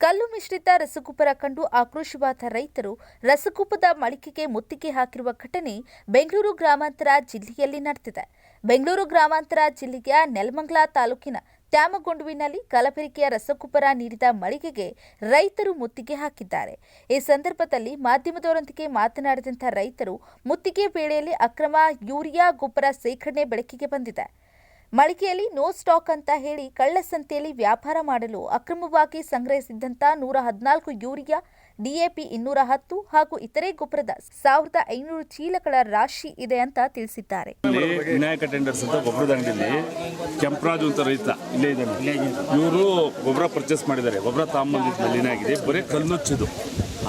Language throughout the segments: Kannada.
ಕಲ್ಲು ಮಿಶ್ರಿತ ರಸಗೊಬ್ಬರ ಕಂಡು ಆಕ್ರೋಶವಾದ ರೈತರು ರಸಗೊಬ್ಬರದ ಮಳಿಗೆಗೆ ಮುತ್ತಿಗೆ ಹಾಕಿರುವ ಘಟನೆ ಬೆಂಗಳೂರು ಗ್ರಾಮಾಂತರ ಜಿಲ್ಲೆಯಲ್ಲಿ ನಡೆದಿದೆ. ಬೆಂಗಳೂರು ಗ್ರಾಮಾಂತರ ಜಿಲ್ಲೆಯ ನೆಲಮಂಗಲ ತಾಲೂಕಿನ ತ್ಯಾಮಗೊಂಡುವಿನಲ್ಲಿ ಕಲಬೆರಕೆಯ ರಸಗೊಬ್ಬರ ನೀಡಿದ ಮಳಿಗೆಗೆ ರೈತರು ಮುತ್ತಿಗೆ ಹಾಕಿದ್ದಾರೆ. ಈ ಸಂದರ್ಭದಲ್ಲಿ ಮಾಧ್ಯಮದವರೊಂದಿಗೆ ಮಾತನಾಡಿದಂಥ ರೈತರು ಮುತ್ತಿಗೆ ವೇಳೆಯಲ್ಲಿ ಅಕ್ರಮ ಯೂರಿಯಾ ಗೊಬ್ಬರ ಸೇಖರಣೆ ಬೆಳಕಿಗೆ ಬಂದಿದೆ. ಮಳಿಗೆಯಲ್ಲಿ ನೋ ಸ್ಟಾಕ್ ಅಂತ ಹೇಳಿ ಕಳ್ಳಸಂತೆಯಲ್ಲಿ ವ್ಯಾಪಾರ ಮಾಡಲು ಅಕ್ರಮವಾಗಿ ಸಂಗ್ರಹಿಸಿದ್ದಂಥ 114 ಯೂರಿಯಾ, ಡಿಎಪಿ 210 ಹಾಗೂ ಇತರೆ ಗೊಬ್ಬರದ 1500 ಚೀಲಗಳ ರಾಶಿ ಇದೆ ಅಂತ ತಿಳಿಸಿದ್ದಾರೆ. ವಿನಾಯಕ ಟೆಂಡರ್ಸ್ ಅಂತ ಗೊಬ್ಬರದ ಅಂಗಡಿಯಲ್ಲಿ ಕೆಂಪರಾಜು ಅಂತ ರೈತ ಇಲ್ಲೇ ಇದ್ದಾನೆ. ಇವರು ಗೊಬ್ಬರ ಪರ್ಚೇಸ್ ಮಾಡಿದ್ದಾರೆ. ಗೊಬ್ಬರ ತಾಂಬಂದಿದ್ದು ಏನಾಗಿದೆ, ಬರೀ ಕಲ್ಲುಚ್ಚದು.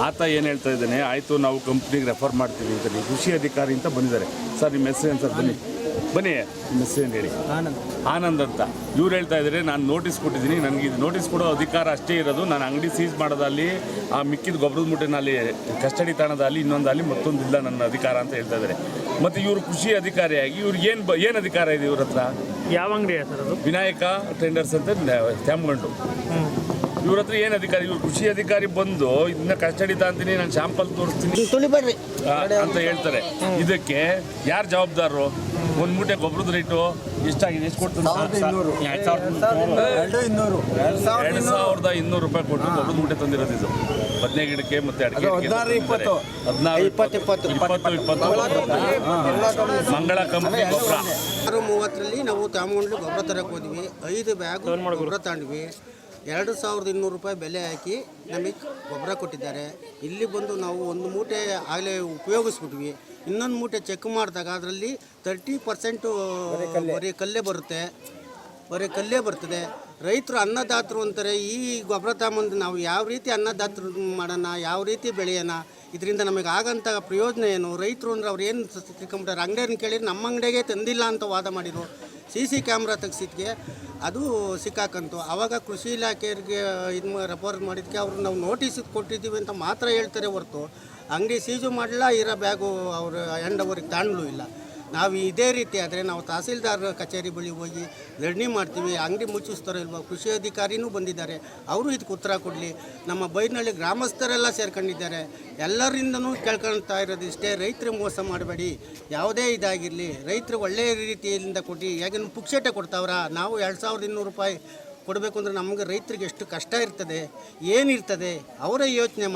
ಆತ ಏನು ಹೇಳ್ತಾ ಇದ್ದಾನೆ, ಆಯಿತು ನಾವು ಕಂಪ್ನಿಗೆ ರೆಫರ್ ಮಾಡ್ತೀವಿ ಅಂತ ಕೃಷಿ ಅಧಿಕಾರಿ ಅಂತ ಬಂದಿದ್ದಾರೆ. ಸರ್ ನಿಮ್ಮ ಹೆಸರು ಏನು ಸರ್? ಬನ್ನಿ ನಿಮ್ಮ ಹೆಸರು ಏನು ಹೇಳಿ? ಆನಂದ್ ಅಂತ. ಇವ್ರು ಹೇಳ್ತಾ ಇದ್ದಾರೆ, ನಾನು ನೋಟಿಸ್ ಕೊಟ್ಟಿದ್ದೀನಿ, ನನಗೆ ಇದು ನೋಟಿಸ್ ಕೊಡೋ ಅಧಿಕಾರ ಅಷ್ಟೇ ಇರೋದು. ನಾನು ಅಂಗಡಿ ಸೀಸ್ ಮಾಡೋದಲ್ಲಿ, ಆ ಮಿಕ್ಕಿದ ಗೊಬ್ಬರದ ಮುಟ್ಟೆನಲ್ಲಿ ಕಸ್ಟಡಿ ತಾಣದಲ್ಲಿ ಇನ್ನೊಂದಲ್ಲಿ ಮತ್ತೊಂದಿಲ್ಲ ನನ್ನ ಅಧಿಕಾರ ಅಂತ ಹೇಳ್ತಾ ಇದ್ದಾರೆ. ಮತ್ತು ಇವರು ಕೃಷಿ ಅಧಿಕಾರಿಯಾಗಿ ಇವ್ರಿಗೆ ಏನು ಅಧಿಕಾರ ಇದೆ ಇವ್ರ ಹತ್ರ? ಯಾವ ಅಂಗಡಿ ಸರ್ ಅದು? ವಿನಾಯಕ ಟೆಂಡರ್ಸ್ ಅಂತ ತ್ಯಾಮಗೊಂಡು. ಇವ್ರ ಹತ್ರ ಏನು ಅಧಿಕಾರಿ? ಇವ್ರು ಕೃಷಿ ಅಧಿಕಾರಿ ಬಂದು ಇದನ್ನ ಕಸ್ಟಡಿ ತಾಂತೀನಿ, ನಾನು ಶಾಂಪಲ್ ತೋರಿಸ್ತೀನಿ ಅಂತ ಹೇಳ್ತಾರೆ. ಇದಕ್ಕೆ ಯಾರು ಜವಾಬ್ದಾರರು? ಒಂದು ಮೂಟೆ ಗೊಬ್ಬರದ ರೇಟು ಎಷ್ಟಾಗಿದೆ? ಎಷ್ಟು ಕೊಡ್ತೀನಿ? 2200 ರೂಪಾಯಿ ಕೊಟ್ಟು ಗೊಬ್ಬರದ ಮೂಟೆ ತಂದಿರೋದು ಇದು. 15 ಗಿಡಕ್ಕೆ ಮತ್ತೆ ಅಡಿಕೆ 20 ಮಂಗಳ ಕಂಪನಿ ಗೊಬ್ಬರ. 6:30 ನಾವು ತ್ಯಾಮಗೊಂಡು ಗೊಬ್ಬರ ತರಕ್ಕೆ ಹೋದ್ವಿ. 5 ಬ್ಯಾಗ್ ಗೊಬ್ಬರ ತಗೊಂಡ್ವಿ. 2200 ರೂಪಾಯಿ ಬೆಲೆ ಹಾಕಿ ನಮಗೆ ಗೊಬ್ಬರ ಕೊಟ್ಟಿದ್ದಾರೆ. ಇಲ್ಲಿ ಬಂದು ನಾವು ಒಂದು ಮೂಟೆ ಆಗಲೇ ಉಪಯೋಗಿಸ್ಬಿಟ್ವಿ. ಇನ್ನೊಂದು ಮೂಟೆ ಚೆಕ್ ಮಾಡಿದಾಗ ಅದರಲ್ಲಿ 30% ಬರೀ ಕಲ್ಲೇ ಬರ್ತದೆ. ರೈತರು ಅನ್ನದಾತರು ಅಂತಾರೆ. ಈ ಗೊಬ್ಬರ ತಗೊಂಬಂದು ನಾವು ಯಾವ ರೀತಿ ಅನ್ನದಾತರು ಮಾಡೋಣ, ಯಾವ ರೀತಿ ಬೆಳೆಯೋಣ, ಇದರಿಂದ ನಮಗೆ ಆಗಂಥ ಪ್ರಯೋಜನ ಏನು? ರೈತರು ಅಂದ್ರೆ ಅವ್ರು ಏನು ತಿಳ್ಕೊಂಬಿಟ್ಟಾರೆ, ಅಂಗಡಿಯನ್ನು ಕೇಳಿದ್ರೆ ನಮ್ಮ ಅಂಗಡಿಗೆ ತಂದಿಲ್ಲ ಅಂತ ವಾದ ಮಾಡಿದ್ರು. CC ಕ್ಯಾಮ್ರಾ ತೆಗ್ಸಿದ್ಗೆ ಅದು ಸಿಕ್ಕಾಕಂತು. ಆವಾಗ ಕೃಷಿ ಇಲಾಖೆಯವರಿಗೆ ಇದು ರೆಫರ್ ಮಾಡಿದ್ದಕ್ಕೆ ಅವರು ನಾವು ನೋಟಿಸ್ ಕೊಟ್ಟಿದ್ದೀವಿ ಅಂತ ಮಾತ್ರ ಹೇಳ್ತಾರೆ ಹೊರತು ಅಂಗಡಿ ಸೀಜು ಮಾಡಲ್ಲ, ಇರೋ ಬ್ಯಾಗು ಅವರು ಎಂಡ್ ಅವರಿಗೆ ತಾಂಡ್ಲೂ ಇಲ್ಲ. ನಾವು ಇದೇ ರೀತಿ ಆದರೆ ನಾವು ತಹಸೀಲ್ದಾರ್ ಕಚೇರಿ ಬಳಿ ಹೋಗಿ ಧರಣಿ ಮಾಡ್ತೀವಿ. ಅಂಗಡಿ ಮುಚ್ಚಿಸ್ತಾರೋ ಇಲ್ವೋ? ಕೃಷಿ ಅಧಿಕಾರಿನೂ ಬಂದಿದ್ದಾರೆ, ಅವರು ಇದಕ್ಕೆ ಉತ್ತರ ಕೊಡಲಿ. ನಮ್ಮ ಬೈನಹಳ್ಳಿ ಗ್ರಾಮಸ್ಥರೆಲ್ಲ ಸೇರ್ಕೊಂಡಿದ್ದಾರೆ. ಎಲ್ಲರಿಂದನೂ ಕೇಳ್ಕೊಳ್ತಾ ಇರೋದು ಇಷ್ಟೇ, ರೈತರಿಗೆ ಮೋಸ ಮಾಡಬೇಡಿ. ಯಾವುದೇ ಇದಾಗಿರಲಿ, ರೈತರು ಒಳ್ಳೆಯ ರೀತಿಯಿಂದ ಕೊಟ್ಟು ಹೇಗೇನು ಪುಕ್ಷಟೆ ಕೊಡ್ತಾವ್ರ. ನಾವು 2200 ರೂಪಾಯಿ ಕೊಡಬೇಕು ಅಂದರೆ ನಮಗೆ ರೈತರಿಗೆ ಎಷ್ಟು ಕಷ್ಟ ಇರ್ತದೆ, ಏನಿರ್ತದೆ, ಅವರೇ ಯೋಚನೆ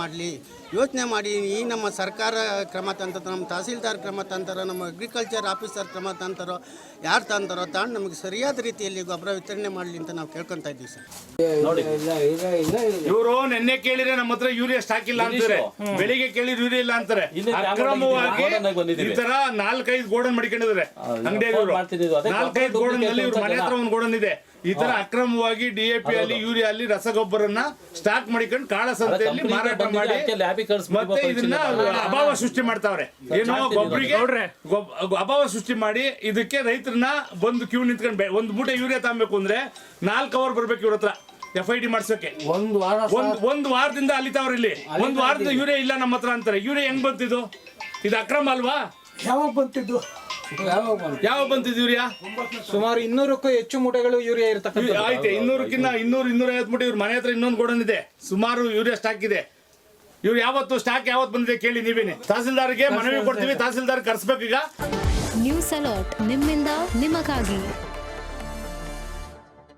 ಮಾಡಿ ಈ ನಮ್ಮ ಸರ್ಕಾರ ಕ್ರಮ ತಂತಾರೋ, ನಮ್ಮ ತಹಸೀಲ್ದಾರ್ ಕ್ರಮ ತಂತಾರೋ, ನಮ್ಮ ಅಗ್ರಿಕಲ್ಚರ್ ಆಫೀಸರ್ ಕ್ರಮ ತಂತಾರೋ, ಯಾರು ತಂತಾರೋ ತಾಂಡು ನಮಗೆ ಸರಿಯಾದ ರೀತಿಯಲ್ಲಿ ಗೊಬ್ಬರ ವಿತರಣೆ ಮಾಡಲಿ ಅಂತ ನಾವು ಕೇಳ್ಕೊತಾ ಇದ್ದೀವಿ ಸರ್. ನೋಡಿ, ಇವರು ನಿನ್ನೆ ಕೇಳಿದ್ರೆ ನಮ್ಮ ಹತ್ರ ಯೂರಿಯಾ ಸ್ಟಾಕ್ ಇಲ್ಲ ಅಂತಾರೆ, ಬೆಳಿಗ್ಗೆ ಕೇಳಿದ್ರೆ ಯೂರಿಯಾ ಇಲ್ಲ ಅಂತಾರೆ. ಅಕ್ರಮವಾಗಿ ಈ ತರ 4-5 ಗೋಡನ್ ಮಡಿಕೊಂಡಿದ್ದಾರೆ ಅಂಗಡಿಯವರು. 4-5 ಗೋಡನ್ ನಲ್ಲಿ ಇವ್ರ ಮನೆ ಹತ್ರ ಒಂದು ಗೋಡನ್ ಇದೆ. ಈ ತರ ಅಕ್ರಮವಾಗಿ DAP ಅಲ್ಲಿ ಯೂರಿಯಾ ಅಲ್ಲಿ ರಸಗೊಬ್ಬರನ್ನ ಸ್ಟಾಕ್ ಮಾಡಿಕೊಂಡು ಕಾಳಸಂತೆಯಲ್ಲಿ ಮಾರಾಟ ಮಾಡಿ ಮತ್ತೆ ಇದನ್ನ ಅಭಾವ ಸೃಷ್ಟಿ ಮಾಡ್ತಾವ್ರೆ. ಏನೋ ಗೊಬ್ಬರಿಗೆ ಅಭಾವ ಸೃಷ್ಟಿ ಮಾಡಿ ಇದಕ್ಕೆ ರೈತರನ್ನ ಬಂದು ಕ್ಯೂ ನಿಂತ್ಕೊಂಡು ಒಂದು ಮೂಟೆ ಯೂರಿಯಾ ತಗೊಬೇಕು ಅಂದ್ರೆ 4 ಅವರ್ ಬರ್ಬೇಕು ಇವ್ರ ಹತ್ರ FID ಮಾಡ್ಸೋಕೆ. ಒಂದು ವಾರದಿಂದ ಅಲ್ಲಿತಾವ್ರ ಇಲ್ಲಿ. ಒಂದು ವಾರದ ಯೂರಿಯಾ ಇಲ್ಲ ನಮ್ಮ ಹತ್ರ ಅಂತಾರೆ. ಯೂರಿಯಾ ಹೆಂಗ್ ಬಂತಿದ್ದು? ಇದು ಅಕ್ರಮ ಅಲ್ವಾ? ಯಾವಾಗ ಬಂತಿದ್ದು ಯೂರಿಯಾ? ಸುಮಾರು 200ಕ್ಕೂ ಹೆಚ್ಚು ಮೂಟೆಗಳು ಯೂರಿಯಾ ಇರತಕ್ಕಂಥ. ಆಯ್ತು, 200-250 ಮೂಟೆ ಇವ್ರ ಮನೆ ಹತ್ರ ಇನ್ನೊಂದು ಗೋಡನ್ ಇದೆ, ಸುಮಾರು ಯೂರಿಯಾ ಸ್ಟಾಕ್ ಇದೆ. ಇವ್ರು ಸ್ಟಾಕ್ ಯಾವತ್ತು ಬಂದಿದೆ ಕೇಳಿ ನೀವೇನೆ. ತಹಸೀಲ್ದಾರ್ಗೆ ಮನವಿ ಕೊಡ್ತೀವಿ, ತಹಸೀಲ್ದಾರ್ ಕರ್ಸ್ಬೇಕೀಗ. ನ್ಯೂಸ್ ಅಲರ್ಟ್ ನಿಮ್ಮಿಂದ ನಿಮಗಾಗಿ.